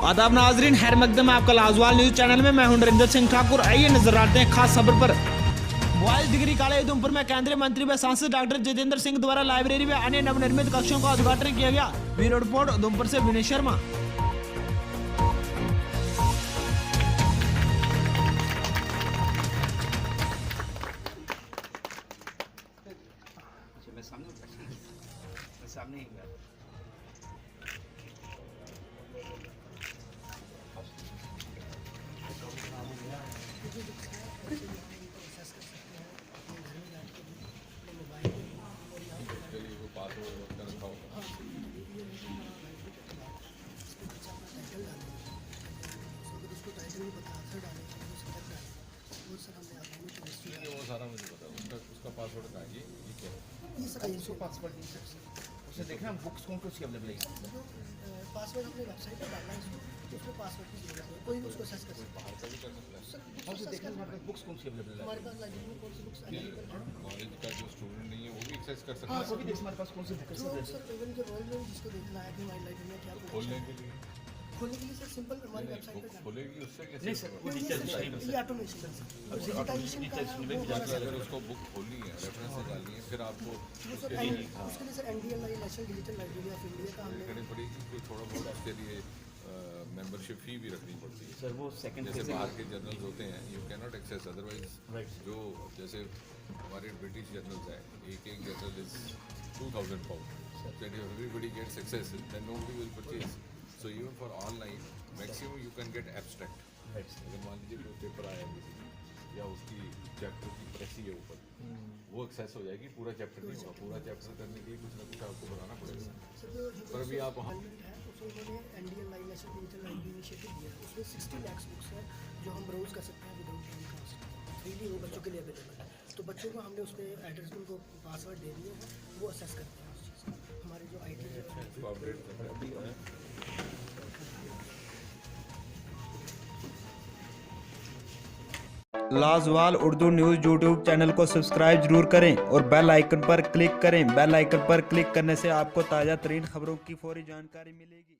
आदाब नाजरीन, खैर मकदम आपका लाजवाल न्यूज चैनल में। मैं हूं नरेंद्र सिंह ठाकुर। आइए नजर आते हैं खास खबर पर। बॉयज डिग्री कॉलेज उधमपुर में केंद्रीय मंत्री व सांसद डॉक्टर जितेंद्र सिंह द्वारा लाइब्रेरी व अन्य नवनिर्मित कक्षों का उद्घाटन किया गया। ब्यूरो रिपोर्ट उधमपुर से विनय शर्मा। सामने ही वो सारा मुझे पता उसका पासवर्ड कहाँ है ये पासवर्ड उसे देखना बुक्स कौन सी अवेलेबल है। पासवर्ड अपने वेबसाइट पर डालना है उसमें पासवर्ड की जरूरत है, कोई भी उसको सर्च कर सकता है। बाहर का भी कर सकता है। और देखना हमारे पास बुक्स कौन सी अवेलेबल है। हमारे पास लाइब्रेरी में कौन सी बुक्स अवेलेबल है। कॉलेज का जो स्टूडेंट नहीं है वो भी एक्सेस कर सकता है। वो भी देख हमारे पास कौन सी बुक्स है। सर इवन जो रॉयल में जिसको देखना है कि हमारी लाइब्रेरी में क्या खोलने के लिए सर सिंपल हमारी वेबसाइट पे खोलेगी उससे कैसे नहीं सर वो डिजिटल ये ऑटोमेशन अगर उसको बुक खोलनी है रेफरेंस डालनी है फिर आपको उसके लिए sir NDLI national digital library of India का हमने करनी पड़ेगी। कोई थोड़ा बहुत उसके लिए मेंबरशिप फी भी रखनी पड़ती है सर। वो सेकंड जैसे बाहर के जर्नल्स होते हैं you can not access otherwise जो जैसे हमारे ब्रिटिश जर्नल्स हैं एक journal is 2000 pound that everybody gets access then nobody will purchase. So even for online maximum you can get abstract. अगर मान लीजिए कोई पेपर आया या उसकी चैप्टर की प्रेसी है ऊपर वो एक्सेस हो जाएगी। पूरा चैप्टर नहीं होगा। पूरा चैप्टर करने के लिए कुछ ना कुछ आपको बनाना पड़ेगा। पर अभी आप वहाँ उन्होंने NDLI national digital library initiative दिया है। उसमें 60 लाख बुक्स है जो हम ब्राउज कर सकते हैं विदाउट एनी कॉस्ट। फ्रीली वो बच्चों के लिए अवेलेबल है। तो बच्चों को हमने उस पर एड्रेस उनको पासवर्ड दे दिए हैं, वो असेस करते हैं उस चीज़ को। हमारे जो IT Lajawal Urdu news YouTube channel को सब्सक्राइब जरूर करें और बेल आइकन पर क्लिक करें। बेल आइकन पर क्लिक करने से आपको ताज़ा तरीन खबरों की फौरी जानकारी मिलेगी।